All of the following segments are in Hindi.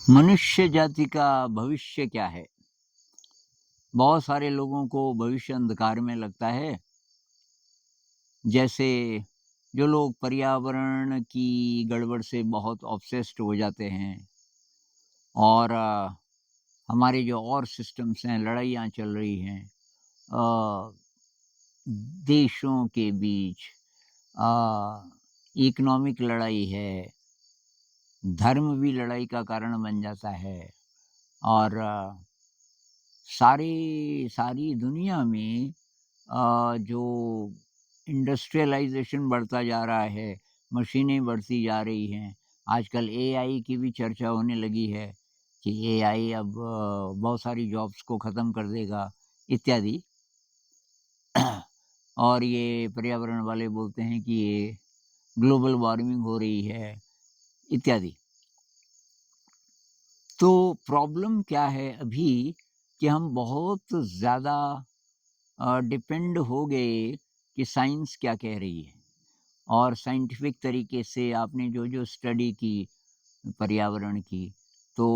मनुष्य जाति का भविष्य क्या है? बहुत सारे लोगों को भविष्य अंधकार में लगता है। जैसे जो लोग पर्यावरण की गड़बड़ से बहुत ऑब्सेस्ड हो जाते हैं और हमारे जो और सिस्टम्स हैं, लड़ाइयाँ चल रही हैं अ, देशों के बीच इकोनॉमिक लड़ाई है, धर्म भी लड़ाई का कारण बन जाता है और सारी दुनिया में जो इंडस्ट्रियलाइज़ेशन बढ़ता जा रहा है, मशीनें बढ़ती जा रही हैं। आजकल एआई की भी चर्चा होने लगी है कि एआई अब बहुत सारी जॉब्स को ख़त्म कर देगा इत्यादि। और ये पर्यावरण वाले बोलते हैं कि ये ग्लोबल वार्मिंग हो रही है इत्यादि। तो प्रॉब्लम क्या है अभी कि हम बहुत ज़्यादा डिपेंड हो गए कि साइंस क्या कह रही है और साइंटिफिक तरीके से आपने जो स्टडी की पर्यावरण की, तो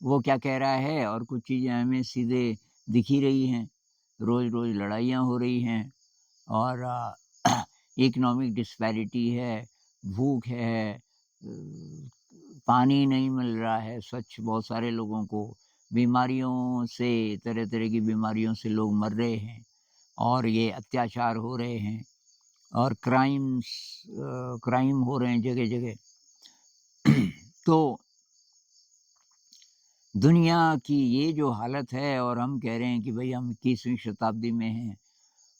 वो क्या कह रहा है और कुछ चीज़ें हमें सीधे दिख ही रही हैं। रोज़-रोज़ लड़ाइयाँ हो रही हैं और इकोनॉमिक डिस्पैरिटी है, भूख है, पानी नहीं मिल रहा है स्वच्छ बहुत सारे लोगों को, बीमारियों से तरह-तरह की बीमारियों से लोग मर रहे हैं और ये अत्याचार हो रहे हैं और क्राइम हो रहे हैं जगह-जगह। तो दुनिया की ये जो हालत है और हम कह रहे हैं कि भई हम 21वीं शताब्दी में हैं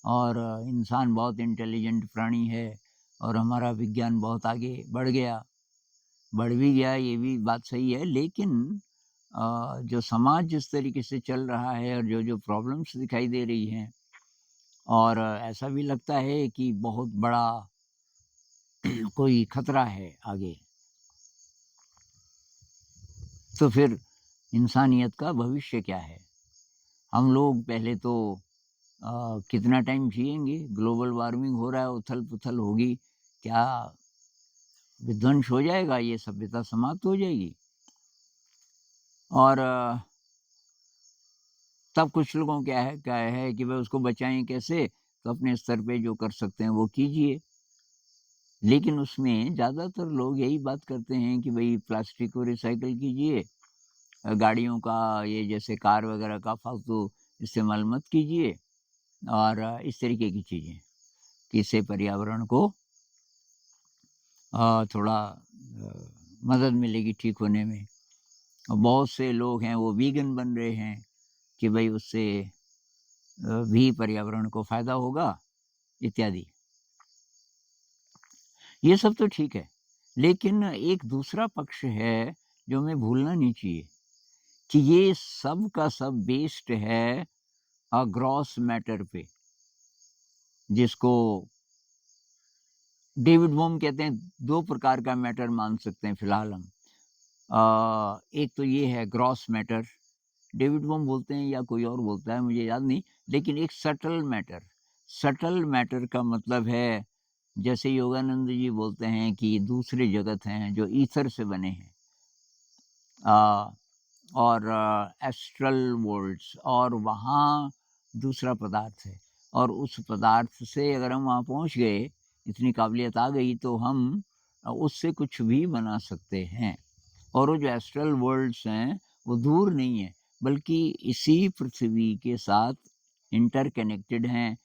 और इंसान बहुत इंटेलिजेंट प्राणी है और हमारा विज्ञान बहुत आगे बढ़ भी गया, ये भी बात सही है। लेकिन जो समाज जिस तरीके से चल रहा है और जो प्रॉब्लम्स दिखाई दे रही हैं और ऐसा भी लगता है कि बहुत बड़ा कोई खतरा है आगे। तो फिर इंसानियत का भविष्य क्या है? हम लोग पहले तो कितना टाइम जिएँगे? ग्लोबल वार्मिंग हो रहा है, उथल-पुथल होगी, क्या विध्वंस हो जाएगा? ये सभ्यता समाप्त हो जाएगी? और तब कुछ लोगों क्या है कि भई उसको बचाएँ कैसे? तो अपने स्तर पे जो कर सकते हैं वो कीजिए। लेकिन उसमें ज़्यादातर लोग यही बात करते हैं कि भई प्लास्टिक को रिसाइकिल कीजिए, गाड़ियों का ये जैसे कार वगैरह का फालतू इस्तेमाल मत कीजिए और इस तरीके की चीज़ें, कि इससे पर्यावरण को थोड़ा मदद मिलेगी ठीक होने में। और बहुत से लोग हैं वो वीगन बन रहे हैं कि भई उससे भी पर्यावरण को फ़ायदा होगा इत्यादि। ये सब तो ठीक है, लेकिन एक दूसरा पक्ष है जो हमें भूलना नहीं चाहिए कि ये सब का सब बेस्ड है ग्रॉस मैटर पे, जिसको डेविड बोह्म कहते हैं। 2 प्रकार का मैटर मान सकते हैं फिलहाल हम। एक तो ये है ग्रॉस मैटर, डेविड बोह्म बोलते हैं या कोई और बोलता है मुझे याद नहीं, लेकिन एक सटल मैटर। सटल मैटर का मतलब है जैसे योगानंद जी बोलते हैं कि दूसरे जगत हैं जो ईथर से बने हैं अ, और एस्ट्रल वर्ल्ड्स और वहाँ दूसरा पदार्थ है और उस पदार्थ से अगर हम वहाँ पहुँच गए, इतनी काबिलियत आ गई तो हम उससे कुछ भी बना सकते हैं। और वो जो एस्ट्रल वर्ल्ड्स हैं, वो दूर नहीं है, बल्कि इसी पृथ्वी के साथ इंटरकनेक्टेड हैं,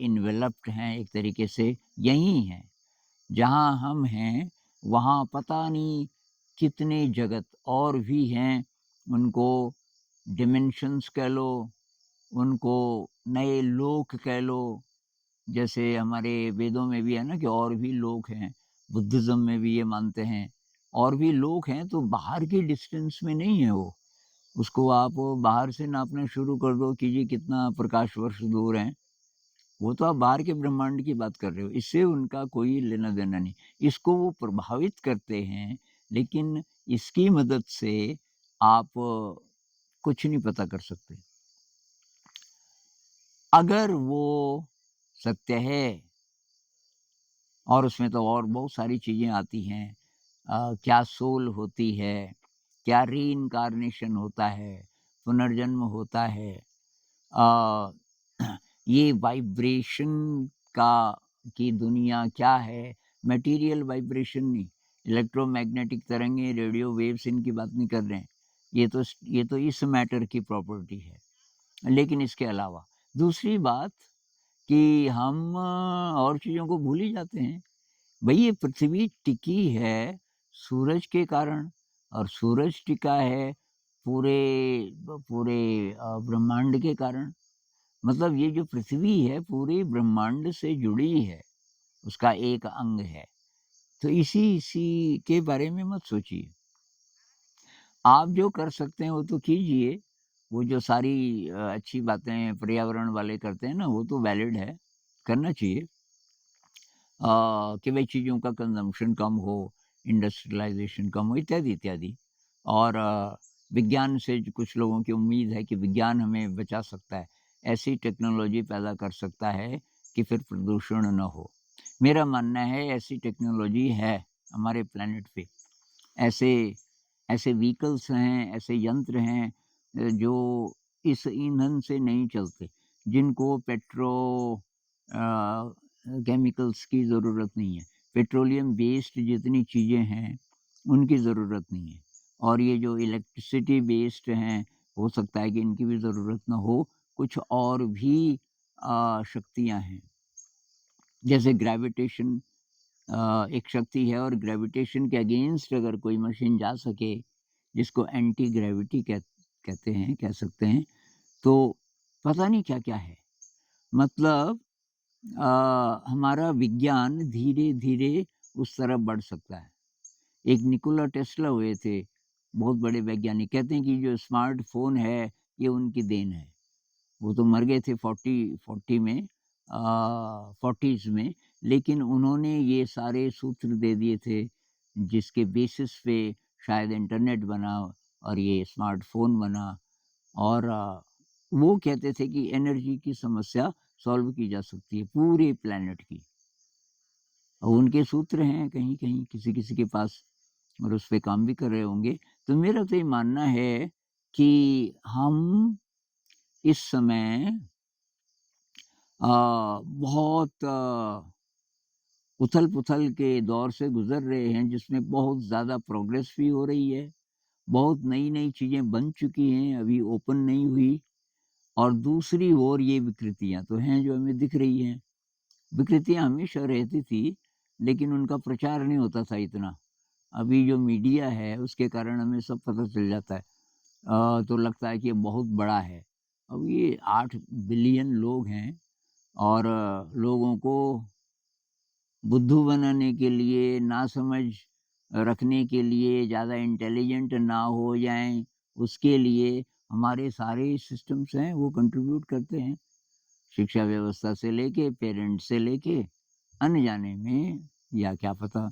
इन्वेलप्ड हैं एक तरीके से, यहीं हैं। जहाँ हम हैं, वहाँ पता नहीं कितने जगत और भी हैं, उनको डिमेंशंस कह लो, उनको नए लोक कह लो, जैसे हमारे वेदों में भी है ना कि और भी लोक हैं, बुद्धिज़्म में भी ये मानते हैं, और भी लोक हैं तो बाहर की डिस्टेंस में नहीं है वो। उसको आप बाहर से नापना शुरू कर दो कि जी कितना प्रकाश वर्ष दूर हैं, वो तो आप बाहर के ब्रह्मांड की बात कर रहे हो, इससे उनका कोई लेना-देना नहीं। इसको वो प्रभावित करते हैं, लेकिन इसकी मदद से आप कुछ नहीं पता कर सकते। अगर वो सत्य है और उसमें तो और बहुत सारी चीज़ें आती हैं क्या सोल होती है? क्या रीइन्कार्नेशन होता है, पुनर्जन्म होता है। अ, ये वाइब्रेशन का की दुनिया क्या है, मटेरियल वाइब्रेशन नहीं, इलेक्ट्रोमैग्नेटिक तरंगें, रेडियो वेव्स इनकी बात नहीं कर रहे हैं। ये तो इस मैटर की प्रॉपर्टी है। लेकिन इसके अलावा दूसरी बात कि हम और चीज़ों को भूल ही जाते हैं। भई ये पृथ्वी टिकी है सूरज के कारण और सूरज टिका है पूरे ब्रह्मांड के कारण। मतलब ये जो पृथ्वी है पूरे ब्रह्मांड से जुड़ी है, उसका एक अंग है। तो इसी के बारे में मत सोचिए। आप जो कर सकते हैं वो तो कीजिए। वो जो सारी अच्छी बातें पर्यावरण वाले करते हैं ना, वो तो वैलिड है, करना चाहिए। कि भई चीज़ों का कंज़म्पशन कम हो, इंडस्ट्रियलाइज़ेशन कम हो, इत्यादि, इत्यादि। और विज्ञान से ज कुछ लोगों की उम्मीद है कि विज्ञान हमें बचा सकता है, ऐसी टेक्नोलॉजी पैदा कर सकता है कि फिर प्रदूषण ना हो। मेरा मानना है ऐसी टेक्नोलॉजी है हमारे प्लैनेट पे। ऐसे ऐसे व्हीकल्स हैं, ऐसे यंत्र हैं जो इस ईंधन से नहीं चलते, जिनको अ, केमिकल्स की ज़रूरत नहीं है। पेट्रोलियम बेस्ड जितनी चीज़ें हैं, उनकी ज़रूरत नहीं है। और ये जो इलेक्ट्रिसिटी बेस्ड हैं, हो सकता है कि इनकी भी ज़रूरत ना हो, कुछ और भी शक्तियाँ हैं। जैसे ग्रेविटेशन एक शक्ति है और ग्रेविटेशन के अगेंस्ट अगर कोई मशीन जा सके, जिसको एंटी ग्रेविटी कहते हैं, कह सकते हैं, तो पता नहीं क्या-क्या है। मतलब हमारा विज्ञान धीरे-धीरे उस तरफ बढ़ सकता है। एक निकोला टेस्ला हुए थे, बहुत बड़े वैज्ञानिक, कहते हैं कि जो स्मार्टफ़ोन है, ये उनकी देन है। वो तो मर गए थे 40 में 40s में, लेकिन उन्होंने ये सारे सूत्र दे दिए थे, जिसके बेसिस पे शायद इंटरनेट बना और ये स्मार्टफ़ोन बना। और वो कहते थे कि एनर्जी की समस्या सॉल्व की जा सकती है पूरे प्लैनेट की। और उनके सूत्र हैं कहीं-कहीं किसी-किसी के पास और उस पे काम भी कर रहे होंगे। तो मेरा तो ये मानना है कि हम इस समय बहुत उथल-पुथल के दौर से गुज़र रहे हैं, जिसमें बहुत ज़्यादा प्रोग्रेस भी हो रही है, बहुत नई-नई चीज़ें बन चुकी हैं, अभी ओपन नहीं हुई। और दूसरी ओर ये विकृतियाँ तो हैं जो हमें दिख रही हैं। विकृतियाँ हमेशा रहती थी, लेकिन उनका प्रचार नहीं होता था इतना। अभी जो मीडिया है, उसके कारण हमें सब पता चल जाता है। तो लगता है कि ये बहुत बड़ा है। अब ये 8 बिलियन लोग हैं और लोगों को बुद्धू बनाने के लिए, नासमझ रखने के लिए, ज़्यादा इंटेलिजेंट ना हो जाएँ, उसके लिए हमारे सारे सिस्टम्स हैं, वो कंट्रीब्यूट करते हैं। शिक्षा व्यवस्था से लेके, पेरेंट्स से लेके, अनजाने में या क्या पता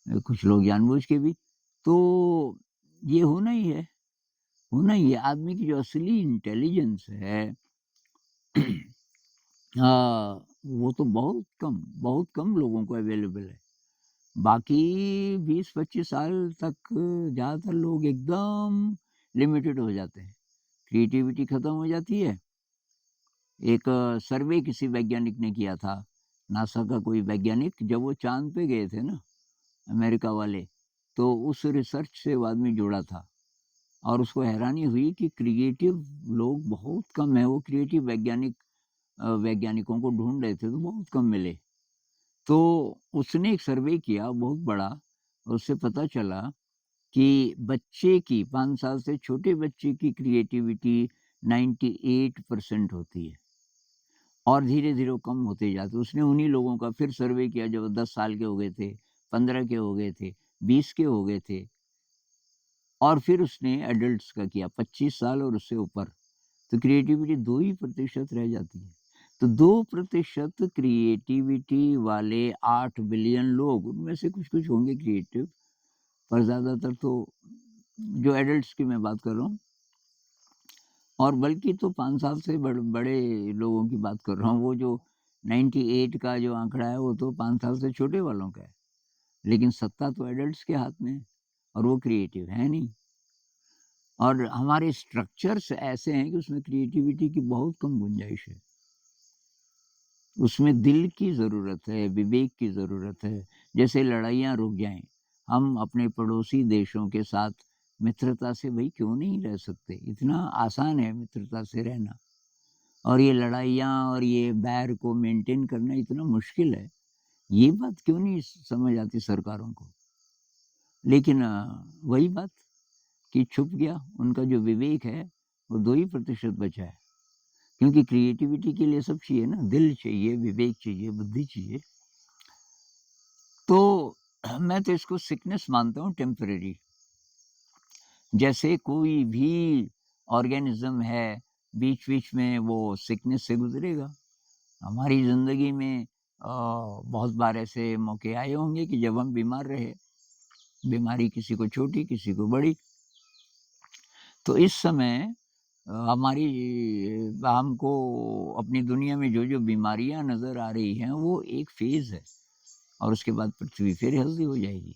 कुछ लोग जानबूझ के भी। तो ये होना ही है। आदमी की जो असली इंटेलिजेंस है वो तो बहुत कम लोगों को अवेलेबल है। बाकी 20-25 साल तक ज़्यादातर लोग एकदम लिमिटेड हो जाते हैं। क्रिएटिविटी खत्म हो जाती है। एक सर्वे किसी वैज्ञानिक ने किया था, नासा का कोई वैज्ञानिक, जब वो चाँद पे गए थे ना, अमेरिका वाले, तो उस रिसर्च से वो आदमी जुड़ा था और उसको हैरानी हुई कि क्रिएटिव लोग बहुत कम हैं। वो क्रिएटिव वैज्ञानिकों को ढूँढ रहे थे, तो बहुत कम मिले। तो उसने एक सर्वे किया बहुत बड़ा, उससे पता चला कि बच्चे की 5 साल से छोटे बच्चे की क्रिएटिविटी 98% होती है और धीरे-धीरे वो कम होते जाते। उसने उन्हीं लोगों का फिर सर्वे किया जो 10 साल के हो गए थे, 15 के हो गए थे, 20 के हो गए थे और फिर उसने एडल्ट्स का किया 25 साल और उससे ऊपर। तो क्रिएटिविटी 2 ही प्रतिशत रह जाती है। तो 2% क्रिएटिविटी वाले 8 बिलियन लोग, उनमें से कुछ-कुछ होंगे क्रिएटिव, पर ज़्यादातर तो जो एडल्ट्स की मैं बात कर रहा हूँ और बल्कि तो 5 साल से बड़े लोगों की बात कर रहा हूँ। वो जो 98 का जो आंकड़ा है, वो तो 5 साल से छोटे वालों का है। लेकिन सत्ता तो एडल्ट्स के हाथ में है और वो क्रिएटिव है नहीं। और हमारे स्ट्रक्चर्स ऐसे हैं कि उसमें क्रिएटिविटी की बहुत कम गुंजाइश है। उसमें दिल की ज़रूरत है, विवेक की ज़रूरत है। जैसे लड़ाइयाँ रुक जाएँ, हम अपने पड़ोसी देशों के साथ मित्रता से भई क्यों नहीं रह सकते? इतना आसान है मित्रता से रहना। और ये लड़ाइयाँ और ये बैर को मेंटेन करना इतना मुश्किल है। ये बात क्यों नहीं समझ आती सरकारों को? लेकिन वही बात कि छुप गया, उनका जो विवेक है, वो 2 ही प्रतिशत बचा है। क्योंकि क्रिएटिविटी के लिए सब चाहिए ना, दिल चाहिए, विवेक चाहिए, बुद्धि चाहिए। तो मैं तो इसको सिकनेस मानता हूँ टेम्परेरी। जैसे कोई भी ऑर्गेनिज़्म है, बीच-बीच में वो सिकनेस से गुज़रेगा। हमारी ज़िंदगी में बहुत बार ऐसे मौके आए होंगे कि जब हम बीमार रहे, बीमारी किसी को छोटी, किसी को बड़ी। तो इस समय हमारी हमको अपनी दुनिया में जो-जो बीमारियाँ नज़र आ रही हैं, वो एक फ़ेज़ है और उसके बाद पृथ्वी फिर हेल्दी हो जाएगी।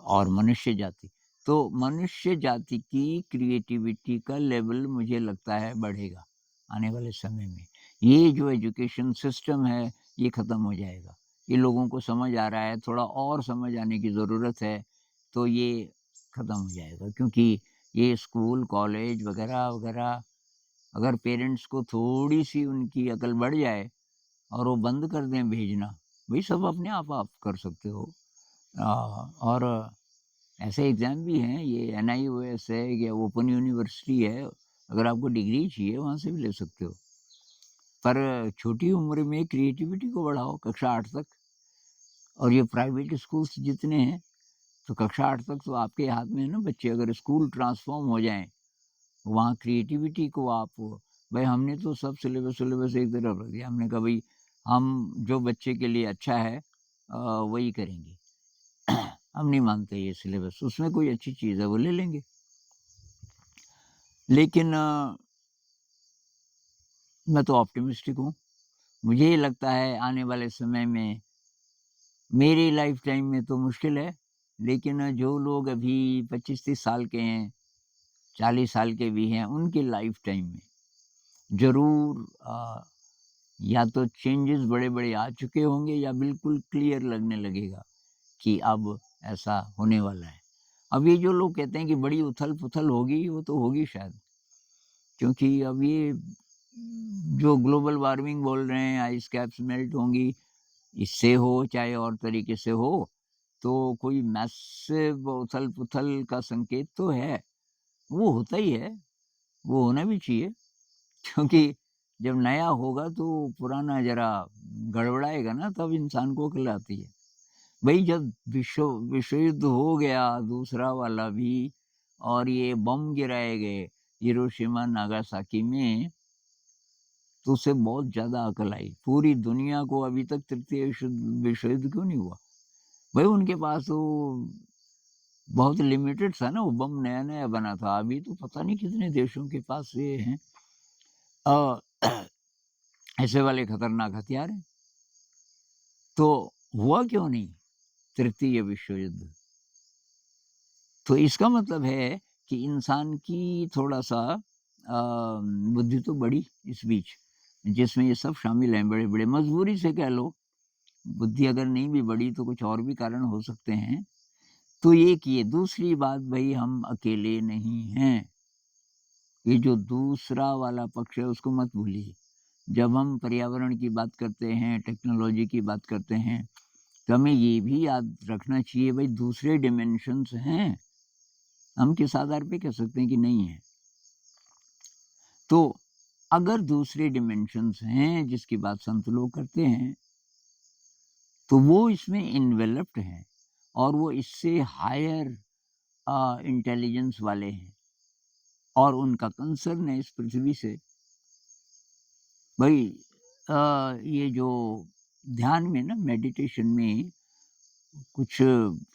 और मनुष्य जाति। तो मनुष्य जाति की क्रिएटिविटी का लेवल मुझे लगता है बढ़ेगा, आने वाले समय में। ये जो एजुकेशन सिस्टम है, ये ख़त्म हो जाएगा। ये लोगों को समझ आ रहा है, थोड़ा और समझ आने की ज़रूरत है, तो ये ख़त्म हो जाएगा क्योंकि ये स्कूल, कॉलेज वग़ैरह-वग़ैरह अगर पेरेंट्स को थोड़ी-सी उनकी अकल बढ़ जाए और वो बंद कर दें भेजना, भई सब अपने आप कर सकते हो। और ऐसे एग्ज़ाम भी हैं, ये एनआईओएस है या ओपन यूनिवर्सिटी है, अगर आपको डिग्री चाहिए वहाँ से भी ले सकते हो। पर छोटी उम्र में क्रिएटिविटी को बढ़ाओ कक्षा 8 तक। और ये प्राइवेट स्कूल्स जितने हैं, तो कक्षा 8 तक तो आपके हाथ में है ना बच्चे अगर स्कूल ट्रांसफ़ॉर्म हो जाएँ, वहाँ क्रिएटिविटी को आप भई हमने तो सब सिलेबस एक तरफ रख दिया। हमने कहा भई हम जो बच्चे के लिए अच्छा है वही करेंगे। हम नहीं मानते ये सिलेबस, उसमें कोई अच्छी चीज़ है वो ले लेंगे। लेकिन मैं तो ऑप्टिमिस्टिक हूँ। मुझे ये लगता है आने वाले समय में मेरी लाइफ़ टाइम में तो मुश्किल है, लेकिन जो लोग अभी 25-30 साल के हैं, 40 साल के भी हैं, उनकी लाइफ़ टाइम में ज़रूर या तो चेंजेज़ बड़े-बड़े आ चुके होंगे या बिल्कुल क्लियर लगने लगेगा कि अब ऐसा होने वाला है। अब ये जो लोग कहते हैं कि बड़ी उथल-पुथल होगी, वो तो होगी शायद। क्योंकि अब ये जो ग्लोबल वार्मिंग बोल रहे हैं, आइस कैप्स मेल्ट होंगी, इससे हो चाहे और तरीके से हो, तो कोई मैसिव उथल-पुथल का संकेत तो है। वो होता ही है, वो होना भी चाहिए क्योंकि जब नया होगा तो पुराना ज़रा गड़बड़ाएगा ना तब इंसान को अक्ल आती है। भई जब विश्व युद्ध हो गया दूसरा वाला भी और ये बम गिराए गए हिरोशिमा, नागासाकी में तो उससे बहुत ज़्यादा अकल आई। पूरी दुनिया को अभी तक तृतीय विश्व युद्ध क्यों नहीं हुआ? भई उनके पास तो बहुत लिमिटेड था ना, वो बम नया-नया बना था। अभी तो पता नहीं कितने देशों के पास ये हैं अ, ऐसे वाले खतरनाक हथियार हैं। तो हुआ क्यों नहीं तृतीय विश्व युद्ध? तो इसका मतलब है कि इंसान की थोड़ा-सा बुद्धि तो बढ़ी इस बीच, जिसमें ये सब शामिल हैं बड़े-बड़े मजबूरी से कह लो। बुद्धि अगर नहीं भी बढ़ी तो कुछ और भी कारण हो सकते हैं। तो एक ये, दूसरी बात भई हम अकेले नहीं हैं। ये जो दूसरा वाला पक्ष है उसको मत भूलिए। जब हम पर्यावरण की बात करते हैं, टेक्नोलॉजी की बात करते हैं, तो हमें ये भी याद रखना चाहिए भई दूसरे डायमेंशन्स हैं। हम किस आधार पे कह सकते हैं कि नहीं है? तो अगर दूसरे डायमेंशन्स हैं जिसकी बात संत लोग करते हैं, तो वो इसमें इन्वेलप्ड हैं और वो इससे हायर इंटेलिजेंस वाले हैं और उनका कंसर्न है इस पृथ्वी से। भई ये जो ध्यान में ना मेडिटेशन में कुछ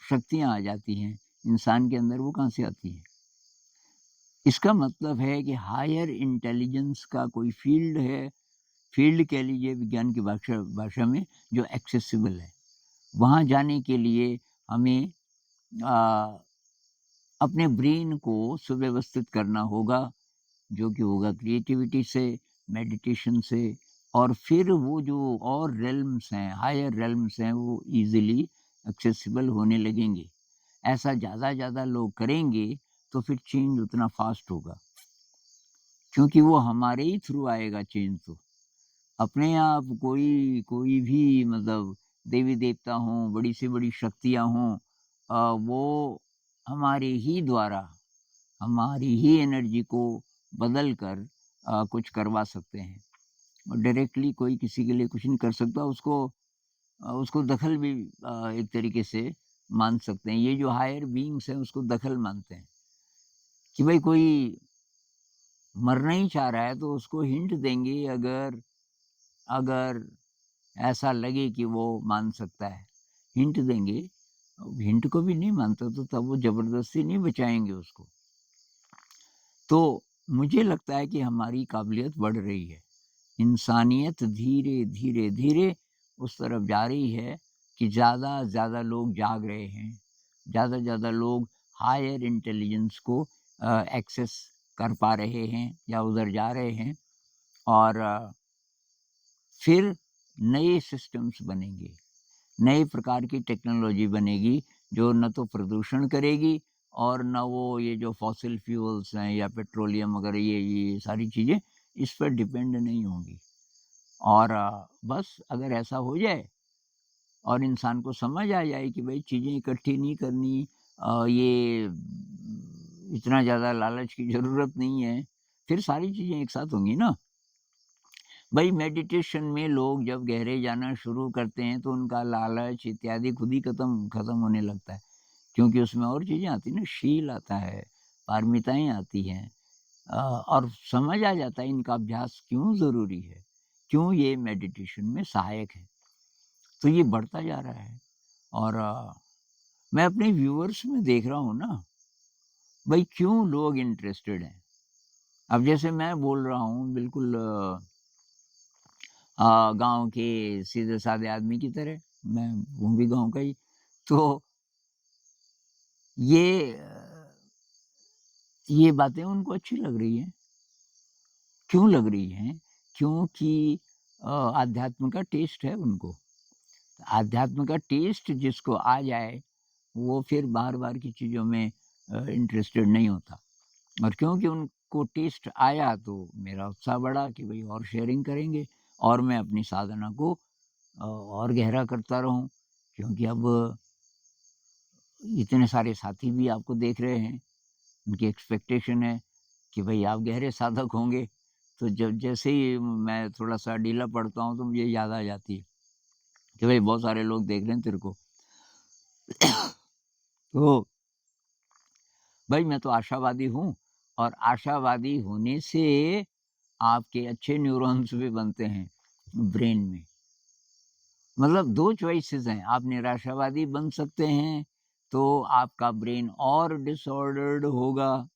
शक्तियाँ आ जाती हैं, इंसान के अंदर वो कहाँ से आती हैं? इसका मतलब है कि हायर इंटेलिजेंस का कोई फ़ील्ड है, फ़ील्ड कह लीजिए विज्ञान की भाषा भाषा में जो एक्सेसिबल है। वहाँ जाने के लिए हमें अ अपने ब्रेन को सुव्यवस्थित करना होगा, जो कि होगा क्रिएटिविटी से, मेडिटेशन से, और फिर वो जो और रेल्म्स हैं, हायर रेल्म्स हैं, वो ईज़िली एक्सेसिबल होने लगेंगे। ऐसा ज़्यादा लोग करेंगे, तो फिर चेंज उतना फ़ास्ट होगा, क्योंकि वो हमारे ही थ्रू आएगा चेंज तो। अपने आप कोई कोई भी मतलब देवी-देवता हों, बड़ी से बड़ी शक्तियाँ हों, वो हमारे ही द्वारा, हमारी ही एनर्जी को बदल कर कुछ करवा सकते हैं। और डायरेक्टली कोई किसी के लिए कुछ नहीं कर सकता, उसको दखल भी एक तरीके से मान सकते हैं। ये जो हायर बीइंग्स हैं, उसको दखल मानते हैं कि भाई कोई मरना ही चाह रहा है, तो उसको हिंट देंगे, अगर अगर ऐसा लगे कि वो मान सकता है, हिंट देंगे। अब हिंट को भी नहीं मानता, तो तब वो ज़बरदस्ती नहीं बचाएँगे उसको। तो मुझे लगता है कि हमारी काबिलियत बढ़ रही है। इंसानियत धीरे-धीरे उस तरफ जा रही है कि ज़्यादा से ज़्यादा लोग जाग रहे हैं। ज़्यादा से ज़्यादा लोग हायर इंटेलिजेंस को एक्सेस कर पा रहे हैं या उधर जा रहे हैं, और फिर नए सिस्टम्स बनेंगे, नए प्रकार की टेक्नोलॉजी बनेगी, जो न तो प्रदूषण करेगी और न वो ये जो फॉसिल फ्यूल्स हैं या पेट्रोलियम वगैरह, ये सारी चीज़ें इस पर डिपेंड नहीं होंगी। और बस अगर ऐसा हो जाए और इंसान को समझ आ जाए कि भाई चीज़ें इकट्ठी नहीं करनी, ये इतना ज़्यादा लालच की ज़रूरत नहीं है, फिर सारी चीज़ें एक साथ होंगी ना। भाई मेडिटेशन में लोग जब गहरे जाना शुरू करते हैं, तो उनका लालच इत्यादि खुद ही खत्म खत्म होने लगता है, क्योंकि उसमें और चीज़ें आती हैं ना, शील आता है, पारमिताएँ आती हैं, और समझ आ जाता है इनका अभ्यास क्यों ज़रूरी है, क्यों ये मेडिटेशन में सहायक है। तो ये बढ़ता जा रहा है, और मैं अपने व्यूअर्स में देख रहा हूँ ना, भाई क्यों लोग इंटरेस्टेड हैं। अब जैसे मैं बोल रहा हूँ बिल्कुल गाँव के सीधे-साधे आदमी की तरह, मैं हूँ भी गाँव का ही। तो ये ये बातें उनको अच्छी लग रही हैं। क्यों लग रही हैं? क्योंकि आध्यात्म का टेस्ट है उनको। आध्यात्म का टेस्ट जिसको आ जाए, वो फिर बाहर-बाहर की चीज़ों में इंटरेस्टेड नहीं होता। और क्योंकि उनको टेस्ट आया, तो मेरा उत्साह बढ़ा कि भई और शेयरिंग करेंगे, और मैं अपनी साधना को और गहरा करता रहूँ। क्योंकि अब इतने सारे साथी भी आपको देख रहे हैं, उनकी एक्सपेक्टेशन है कि भई आप गहरे साधक होंगे। तो जब जैसे ही मैं थोड़ा-सा ढीला पड़ता हूँ, तो मुझे याद आ जाती है कि भई बहुत सारे लोग देख रहे हैं तेरे को। तो भई मैं तो आशावादी हूँ, और आशावादी होने से आपके अच्छे न्यूरॉन्स भी बनते हैं ब्रेन में। मतलब 2 चॉइसेस हैं, आप निराशावादी बन सकते हैं, तो आपका ब्रेन और डिसऑर्डर्ड होगा,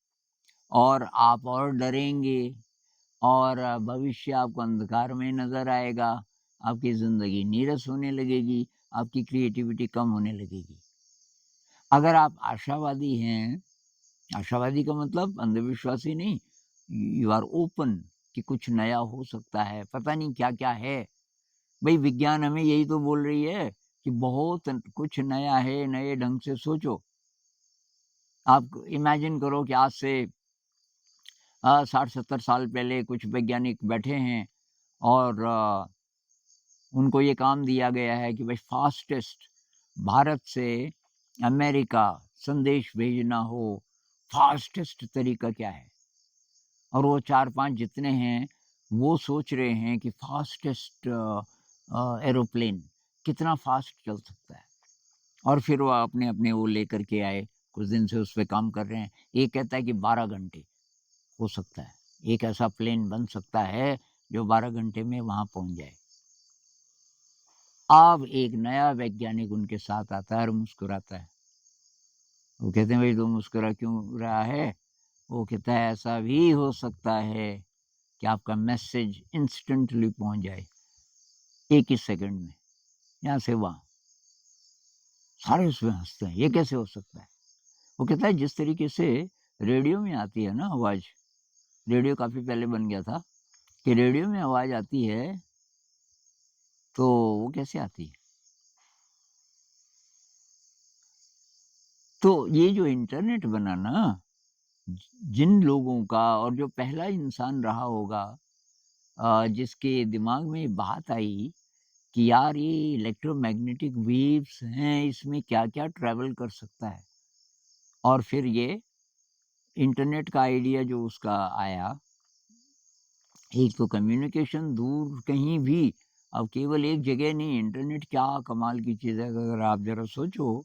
और आप और डरेंगे, और भविष्य आपको अंधकार में नज़र आएगा, आपकी ज़िंदगी नीरस होने लगेगी, आपकी क्रिएटिविटी कम होने लगेगी। अगर आप आशावादी हैं, आशावादी का मतलब अंधविश्वासी नहीं, यू आर ओपन कि कुछ नया हो सकता है, पता नहीं क्या-क्या है। भई विज्ञान हमें यही तो बोल रही है कि बहुत कुछ नया है, नए ढंग से सोचो। आप इमेजिन करो कि आज से 60-70 साल पहले कुछ वैज्ञानिक बैठे हैं, और उनको ये काम दिया गया है कि भाई फास्टेस्ट भारत से अमेरिका संदेश भेजना हो, फास्टेस्ट तरीका क्या है? और वो 4-5 जितने हैं, वो सोच रहे हैं कि फास्टेस्ट एरोप्लेन कितना फास्ट चल सकता है। और फिर वो अपने-अपने वो लेकर के आए, कुछ दिन से उस पे काम कर रहे हैं। एक कहता है कि 12 घंटे हो सकता है, एक ऐसा प्लेन बन सकता है जो 12 घंटे में वहाँ पहुँच जाए। अब एक नया वैज्ञानिक उनके साथ आता है और मुस्कुराता है। वो कहते हैं, "भई तू मुस्कुरा क्यों रहा है?" वो कहता है, "ऐसा भी हो सकता है कि आपका मैसेज इंस्टेंटली पहुँच जाए, 1 ही सेकंड में, यहाँ से वहाँ।" सारे उसमें हँसते हैं, "ये कैसे हो सकता है?" वो कहता है जिस तरीके से रेडियो में आती है ना आवाज़, रेडियो काफ़ी पहले बन गया था, कि रेडियो में आवाज़ आती है, तो वो कैसे आती है? तो ये जो इंटरनेट बना ना, जिन लोगों का और जो पहला इंसान रहा होगा जिसके दिमाग में ये बात आई कि यार ये इलेक्ट्रोमैग्नेटिक वेव्स हैं, इसमें क्या-क्या ट्रैवल कर सकता है। और फिर ये इंटरनेट का आइडिया जो उसका आया, एक तो कम्युनिकेशन दूर कहीं भी, अब केवल एक जगह नहीं, इंटरनेट क्या कमाल की चीज़ है, अगर आप ज़रा सोचो,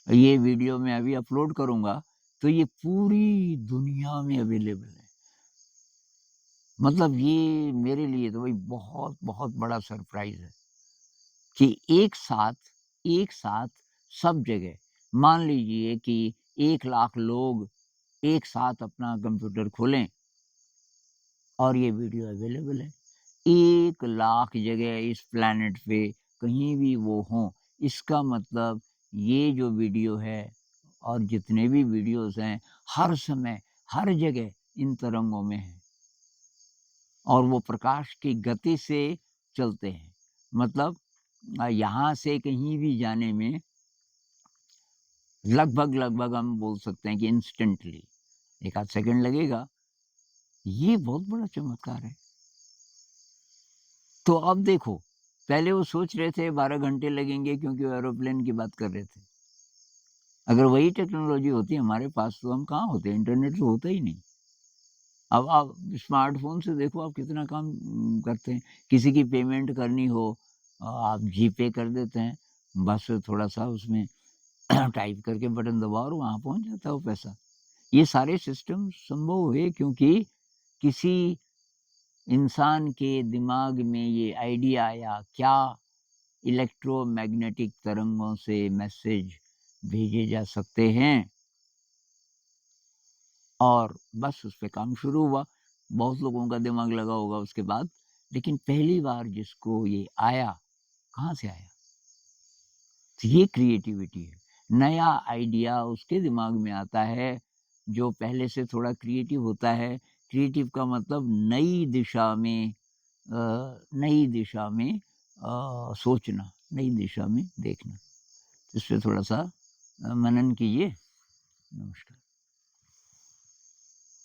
ये वीडियो मैं अभी अपलोड करूँगा, तो ये पूरी दुनिया में अवेलेबल है। मतलब ये मेरे लिए तो भाई बहुत बड़ा सरप्राइज़ है कि एक साथ सब जगह, मान लीजिए कि 1,00,000 लोग एक साथ अपना कंप्यूटर खोलें और ये वीडियो अवेलेबल है। 1,00,000 जगह इस प्लैनेट पे कहीं भी वो हों, इसका मतलब ये जो वीडियो है और जितने भी वीडियोज़ हैं, हर समय, हर जगह इन तरंगों में हैं और वो प्रकाश की गति से चलते हैं। मतलब यहाँ से कहीं भी जाने में लगभग हम बोल सकते हैं कि इंस्टेंटली 1 आध सेकंड लगेगा। ये बहुत बड़ा चमत्कार है। तो अब देखो, पहले वो सोच रहे थे 12 घंटे लगेंगे क्योंकि वो एरोप्लेन की बात कर रहे थे। अगर वही टेक्नोलॉज़ी होती हमारे पास तो हम कहाँ होते? इंटरनेट तो होता ही नहीं। अब आप स्मार्टफ़ोन से देखो आप कितना काम करते हैं। किसी की पेमेंट करनी हो आप जीपे कर देते हैं। बस थोड़ा-सा उसमें टाइप करके बटन दबाओ और वहाँ पहुँच जाता है वो पैसा। ये सारे सिस्टम संभव हुए क्योंकि किसी इंसान के दिमाग में ये आइडिया आया, क्या इलेक्ट्रोमैग्नेटिक तरंगों से मैसेज भेजे जा सकते हैं और बस उस पे काम शुरू हुआ। बहुत लोगों का दिमाग लगा होगा उसके बाद, लेकिन पहली बार जिसको ये आया, कहाँ से आया? तो ये क्रिएटिविटी है। नया आइडिया उसके दिमाग में आता है, जो पहले से थोड़ा क्रिएटिव होता है। क्रिएटिव का मतलब नई दिशा में सोचना, नई दिशा में देखना। इस पे थोड़ा-सा मनन कीजिए। नमस्कार।